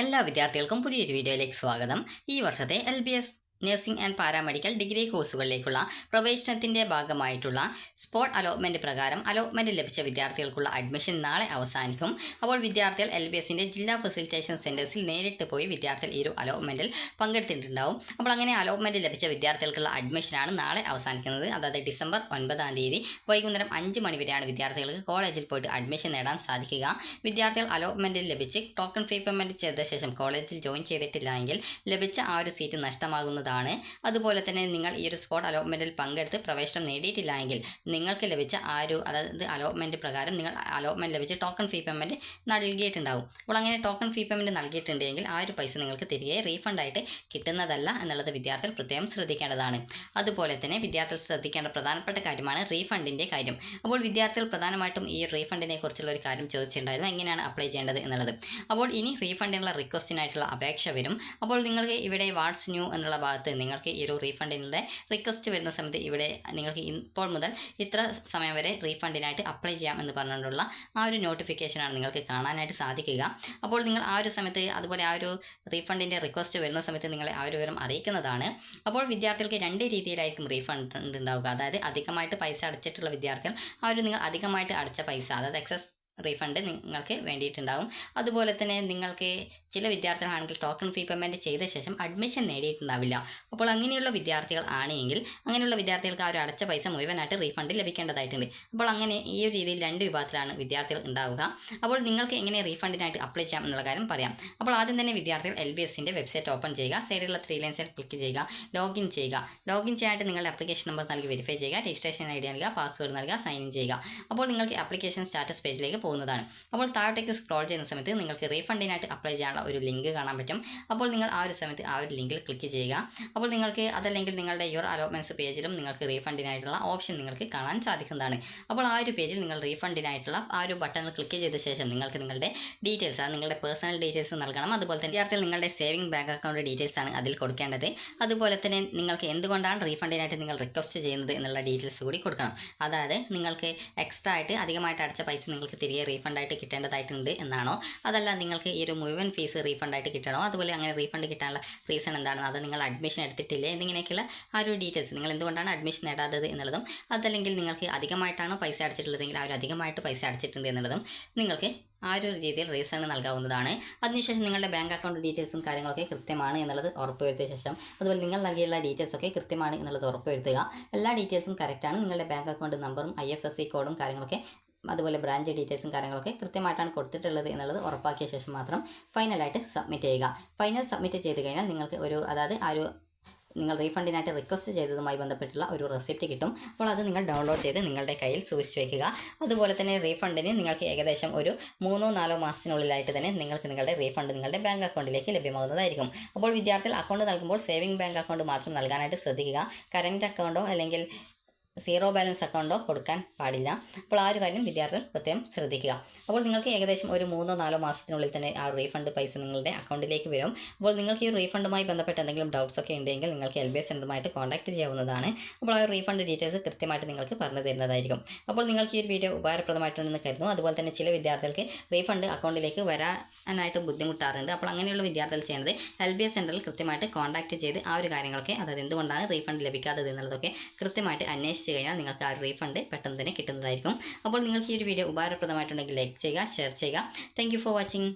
എല്ലാ വിദ്യാർത്ഥികൾക്കും പുതിയൊരു വീഡിയോയിലേക്ക് സ്വാഗതം. ഈ വർഷത്തെ LBS nursing and paramedical degree കോഴ്സുകളിലേക്കുള്ള പ്രവേശനത്തിൻ്റെ ഭാഗമായിട്ടുള്ള സ്പോട്ട് അലോട്ട്മെൻറ്റ് പ്രകാരം അലോട്ട്മെൻറ്റ് ലഭിച്ച വിദ്യാർത്ഥികൾക്കുള്ള അഡ്മിഷൻ നാളെ അവസാനിക്കും. അപ്പോൾ വിദ്യാർത്ഥികൾ LBSൻ്റെ ജില്ലാ ഫെസിലിറ്റേഷൻ സെൻറ്റേഴ്സിൽ നേരിട്ട് പോയി വിദ്യാർത്ഥികൾ ഈ ഒരു അലോട്ട്മെൻറ്റിൽ പങ്കെടുത്തിട്ടുണ്ടാവും. അപ്പോൾ അങ്ങനെ അലോട്ട്മെൻറ്റ് ലഭിച്ച വിദ്യാർത്ഥികൾക്കുള്ള അഡ്മിഷനാണ് നാളെ അവസാനിക്കുന്നത്. അതായത് ഡിസംബർ 9 വൈകുന്നേരം 5 മണി വരെയാണ് വിദ്യാർത്ഥികൾക്ക് കോളേജിൽ പോയിട്ട് അഡ്മിഷൻ നേടാൻ സാധിക്കുക. വിദ്യാർത്ഥികൾ അലോട്ട്മെൻറ്റിൽ ലഭിച്ച് ടോക്കൺ ഫീ പേയ്മെൻറ്റ് ചെയ്ത ശേഷം കോളേജിൽ ജോയിൻ ചെയ്തിട്ടില്ല എങ്കിൽ ലഭിച്ച ആ ഒരു സീറ്റ് നഷ്ടമാകുന്നതാണ്. അതുപോലെ തന്നെ നിങ്ങൾ ഈ ഒരു സ്പോട്ട് അലോട്ട്മെൻറ്റിൽ പങ്കെടുത്ത് പ്രവേശനം നേടിയിട്ടില്ല എങ്കിൽ നിങ്ങൾക്ക് ലഭിച്ച ആ ഒരു അതായത് അലോട്ട്മെൻറ്റ് പ്രകാരം നിങ്ങൾ അലോട്ട്മെൻറ്റ് ലഭിച്ച് ടോക്കൺ ഫീ പേയ്മെൻറ്റ് നൽകിയിട്ടുണ്ടാവും. അപ്പോൾ അങ്ങനെ ടോക്കൺ ഫീ പേയ്മെൻറ്റ് നൽകിയിട്ടുണ്ടെങ്കിൽ ആ ഒരു പൈസ നിങ്ങൾക്ക് തിരികെ റീഫണ്ടായിട്ട് കിട്ടുന്നതല്ല എന്നുള്ളത് വിദ്യാർത്ഥികൾ പ്രത്യേകം ശ്രദ്ധിക്കേണ്ടതാണ്. അതുപോലെ തന്നെ വിദ്യാർത്ഥികൾ ശ്രദ്ധിക്കേണ്ട പ്രധാനപ്പെട്ട കാര്യമാണ് റീഫണ്ടിൻ്റെ കാര്യം. അപ്പോൾ വിദ്യാർത്ഥികൾ പ്രധാനമായിട്ടും ഈ റീഫണ്ടിനെ കുറിച്ചുള്ള ഒരു കാര്യം ചോദിച്ചിട്ടുണ്ടായിരുന്നു, എങ്ങനെയാണ് അപ്ലൈ ചെയ്യേണ്ടത് എന്നുള്ളത്. അപ്പോൾ ഇനി റീഫണ്ടിനുള്ള റിക്വസ്റ്റിനായിട്ടുള്ള അപേക്ഷ വരും. അപ്പോൾ നിങ്ങൾക്ക് ഇവിടെ വാട്സ് ന്യൂ എന്നുള്ള ഭാഗത്ത് നിങ്ങൾക്ക് ഈ ഒരു റീഫണ്ടിനുള്ള റിക്വസ്റ്റ് വരുന്ന സമയത്ത് ഇവിടെ നിങ്ങൾക്ക് ഇപ്പോൾ മുതൽ ഇത്ര സമയം വരെ റീഫണ്ടിനായിട്ട് അപ്ലൈ ചെയ്യാം എന്ന് പറഞ്ഞുകൊണ്ടുള്ള ആ ഒരു നോട്ടിഫിക്കേഷനാണ് നിങ്ങൾക്ക് കാണാനായിട്ട് സാധിക്കുക. അപ്പോൾ നിങ്ങൾ ആ ഒരു സമയത്ത് അതുപോലെ ആ ഒരു റീഫണ്ടിൻ്റെ റിക്വസ്റ്റ് വരുന്ന സമയത്ത് നിങ്ങളെ ആ ഒരു വിവരം അറിയിക്കുന്നതാണ്. അപ്പോൾ വിദ്യാർത്ഥികൾക്ക് രണ്ട് രീതിയിലായിരിക്കും റീഫണ്ട് ഉണ്ടാവുക. അതായത് അധികമായിട്ട് പൈസ അടച്ചിട്ടുള്ള വിദ്യാർത്ഥികൾ ആ ഒരു നിങ്ങൾ അധികമായിട്ട് അടച്ച പൈസ അതായത് എക്സസ് റീഫണ്ട് നിങ്ങൾക്ക് വേണ്ടിയിട്ടുണ്ടാകും. അതുപോലെ തന്നെ നിങ്ങൾക്ക് ചില വിദ്യാർത്ഥികളാണെങ്കിൽ ടോക്കൺ ഫീ പേയ്മെൻറ്റ് ചെയ്ത ശേഷം അഡ്മിഷൻ നേടിയിട്ടുണ്ടാവില്ല. അപ്പോൾ അങ്ങനെയുള്ള വിദ്യാർത്ഥികൾ ആണെങ്കിൽ അങ്ങനെയുള്ള വിദ്യാർത്ഥികൾക്ക് ആ ഒരു അടച്ച പൈസ മുഴുവനായിട്ട് റീഫണ്ട് ലഭിക്കേണ്ടതായിട്ടുണ്ട്. അപ്പോൾ അങ്ങനെ ഈ ഒരു രീതിയിൽ രണ്ട് വിഭാഗത്തിലാണ് വിദ്യാർത്ഥികൾ ഉണ്ടാവുക. അപ്പോൾ നിങ്ങൾക്ക് എങ്ങനെ റീഫണ്ടിനായിട്ട് അപ്ലൈ ചെയ്യാം എന്നുള്ള കാര്യം പറയാം. അപ്പോൾ ആദ്യം തന്നെ വിദ്യാർത്ഥികൾ LBSൻ്റെ വെബ്സൈറ്റ് ഓപ്പൺ ചെയ്യുക. സൈഡിലുള്ള 3 ലൈൻസിൽ ക്ലിക്ക് ചെയ്യുക. ലോഗിൻ ചെയ്യുക. ലോഗിൻ ചെയ്യാനായിട്ട് നിങ്ങളുടെ ആപ്ലിക്കേഷൻ നമ്പർ നൽകി വെരിഫൈ ചെയ്യുക. രജിസ്ട്രേഷൻ ID നൽകുക. പാസ്വേഡ് നൽകുക. സൈൻ ഇൻ ചെയ്യുക. അപ്പോൾ നിങ്ങൾക്ക് ആപ്ലിക്കേഷൻ സ്റ്റാറ്റസ് പേജിലേക്ക് പോകുന്നതാണ്. അപ്പോൾ താഴോട്ടേക്ക് സ്ക്രോൾ ചെയ്യുന്ന സമയത്ത് നിങ്ങൾക്ക് റീഫണ്ടിനായിട്ട് അപ്ലൈ ചെയ്യാനുള്ള ഒരു ലിങ്ക് കാണാൻ പറ്റും. അപ്പോൾ നിങ്ങൾ ആ ഒരു സമയത്ത് ആ ഒരു ലിങ്കിൽ ക്ലിക്ക് ചെയ്യുക. അപ്പോൾ നിങ്ങൾക്ക് അതല്ലെങ്കിൽ നിങ്ങളുടെ യുവർ അലോട്ട്മെൻറ്റ്സ് പേജിലും നിങ്ങൾക്ക് റീഫണ്ടിനായിട്ടുള്ള ഓപ്ഷൻ നിങ്ങൾക്ക് കാണാൻ സാധിക്കുന്നതാണ്. അപ്പോൾ ആ ഒരു പേജിൽ നിങ്ങൾ റീഫണ്ടിനായിട്ടുള്ള ആ ഒരു ബട്ടണിൽ ക്ലിക്ക് ചെയ്ത ശേഷം നിങ്ങൾക്ക് നിങ്ങളുടെ ഡീറ്റെയിൽസ് അത് നിങ്ങളുടെ പേഴ്സണൽ ഡീറ്റെയിൽസ് നൽകണം. അതുപോലെ തന്നെ വിദ്യാർത്ഥികൾ നിങ്ങളുടെ സേവിംഗ് ബാങ്ക് അക്കൗണ്ട് ഡീറ്റെയിൽസ് ആണ് അതിൽ കൊടുക്കേണ്ടത്. അതുപോലെ തന്നെ നിങ്ങൾക്ക് എന്തുകൊണ്ടാണ് റീഫണ്ടിനായിട്ട് നിങ്ങൾ റിക്വസ്റ്റ് ചെയ്യുന്നത് എന്നുള്ള ഡീറ്റെയിൽസ് കൂടി കൊടുക്കണം. അതായത് നിങ്ങൾക്ക് എക്സ്ട്രാ ആയിട്ട് അധികമായിട്ട് അടച്ച പൈസ നിങ്ങൾക്ക് തിരികെ റീഫണ്ടായിട്ട് കിട്ടേണ്ടതായിട്ടുണ്ട് എന്നാണോ, അതല്ല നിങ്ങൾക്ക് ഈ ഒരു മുഴുവൻ ഫീസ് റീഫണ്ടായിട്ട് കിട്ടണോ, അതുപോലെ അങ്ങനെ റീഫണ്ട് കിട്ടാനുള്ള റീസൺ എന്താണെന്ന്, അത് നിങ്ങൾ അഡ്മിഷൻ എടുത്തിട്ടില്ലേ എന്നിങ്ങനെയൊക്കെയുള്ള ആ ഒരു ഡീറ്റെയിൽസ് നിങ്ങൾ എന്തുകൊണ്ടാണ് അഡ്മിഷൻ നേടാത്തത് എന്നുള്ളതും, അതല്ലെങ്കിൽ നിങ്ങൾക്ക് അധികമായിട്ടാണോ പൈസ അടച്ചിട്ടുള്ളതെങ്കിൽ ആ ഒരു അധികമായിട്ട് പൈസ അടച്ചിട്ടുണ്ട് എന്നുള്ളതും നിങ്ങൾക്ക് ആ ഒരു രീതിയിൽ റീസൺ നൽകാവുന്നതാണ്. അതിനുശേഷം നിങ്ങളുടെ ബാങ്ക് അക്കൗണ്ട് ഡീറ്റെയിൽസും കാര്യങ്ങളൊക്കെ കൃത്യമാണ് എന്നുള്ളത് ഉറപ്പുവരുത്തിയ ശേഷം അതുപോലെ നിങ്ങൾ നൽകിയുള്ള ഡീറ്റെയിൽസൊക്കെ കൃത്യമാണ് എന്നുള്ളത് ഉറപ്പുവരുത്തുക. എല്ലാ ഡീറ്റെയിൽസും കറക്റ്റാണ്. നിങ്ങളുടെ ബാങ്ക് അക്കൗണ്ട് നമ്പറും IFSC കോഡും കാര്യങ്ങളൊക്കെ അതുപോലെ ബ്രാഞ്ച് ഡീറ്റെയിൽസും കാര്യങ്ങളൊക്കെ കൃത്യമായിട്ടാണ് കൊടുത്തിട്ടുള്ളത് എന്നുള്ളത് ഉറപ്പാക്കിയ ശേഷം മാത്രം ഫൈനലായിട്ട് സബ്മിറ്റ് ചെയ്യുക. ഫൈനൽ സബ്മിറ്റ് ചെയ്ത് കഴിഞ്ഞാൽ നിങ്ങൾക്ക് അതായത് ആ ഒരു നിങ്ങൾ റീഫണ്ടിനായിട്ട് റിക്വസ്റ്റ് ചെയ്തതുമായി ബന്ധപ്പെട്ടുള്ള ഒരു റെസിപ്റ്റ് കിട്ടും. അപ്പോൾ അത് നിങ്ങൾ ഡൗൺലോഡ് ചെയ്ത് നിങ്ങളുടെ കയ്യിൽ സൂക്ഷിച്ച് വയ്ക്കുക. അതുപോലെ തന്നെ റീഫണ്ടിന് നിങ്ങൾക്ക് ഏകദേശം ഒരു 3-4 മാസത്തിനുള്ളിലായിട്ട് തന്നെ നിങ്ങൾക്ക് നിങ്ങളുടെ റീഫണ്ട് നിങ്ങളുടെ ബാങ്ക് അക്കൗണ്ടിലേക്ക് ലഭ്യമാകുന്നതായിരിക്കും. അപ്പോൾ വിദ്യാർത്ഥികൾ അക്കൗണ്ട് നൽകുമ്പോൾ സേവിംഗ് ബാങ്ക് അക്കൗണ്ട് മാത്രം നൽകാനായിട്ട് ശ്രദ്ധിക്കുക. കറൻറ്റ് അക്കൗണ്ടോ അല്ലെങ്കിൽ സീറോ ബാലൻസ് അക്കൗണ്ടോ കൊടുക്കാൻ പാടില്ല. അപ്പോൾ ആ ഒരു കാര്യം വിദ്യാർത്ഥികൾ പ്രത്യേകം ശ്രദ്ധിക്കുക. അപ്പോൾ നിങ്ങൾക്ക് ഏകദേശം ഒരു 3-4 മാസത്തിനുള്ളിൽ തന്നെ ആ റീഫണ്ട് പൈസ നിങ്ങളുടെ അക്കൗണ്ടിലേക്ക് വരും. അപ്പോൾ നിങ്ങൾക്ക് ഈ റീഫണ്ടുമായി ബന്ധപ്പെട്ട് എന്തെങ്കിലും ഡൗട്ട്സ് ഒക്കെ ഉണ്ടെങ്കിൽ നിങ്ങൾക്ക് LBS സെൻ്ററുമായിട്ട് കോൺടാക്ട് ചെയ്യാവുന്നതാണ്. അപ്പോൾ ആ റീഫണ്ട് ഡീറ്റെയിൽസ് കൃത്യമായിട്ട് നിങ്ങൾക്ക് പറഞ്ഞു തരുന്നതായിരിക്കും. അപ്പോൾ നിങ്ങൾക്ക് ഈ ഒരു വീഡിയോ ഉപകാരപ്രദമായിട്ടുണ്ടെന്ന് കരുതുന്നു. അതുപോലെ തന്നെ ചില വിദ്യാർത്ഥികൾക്ക് റീഫണ്ട് അക്കൗണ്ടിലേക്ക് വരാനായിട്ട് ബുദ്ധിമുട്ടാറുണ്ട്. അപ്പോൾ അങ്ങനെയുള്ള വിദ്യാർത്ഥികൾ ചെയ്യുന്നത് LBS സെൻ്ററിൽ കൃത്യമായിട്ട് കോൺടാക്ട് ചെയ്ത് ആ ഒരു കാര്യങ്ങളൊക്കെ അതായത് എന്തുകൊണ്ടാണ് റീഫണ്ട് ലഭിക്കാത്തത് എന്നുള്ളതൊക്കെ കൃത്യമായിട്ട് അന്വേഷിച്ച് കഴിഞ്ഞാൽ നിങ്ങൾക്ക് ആ റീഫണ്ട് പെട്ടെന്ന് തന്നെ കിട്ടുന്നതായിരിക്കും. അപ്പോൾ നിങ്ങൾക്ക് ഈ ഒരു വീഡിയോ ഉപകാരപ്രദമായിട്ടുണ്ടെങ്കിൽ ലൈക്ക് ചെയ്യുക, ഷെയർ ചെയ്യുക. Thank you for watching.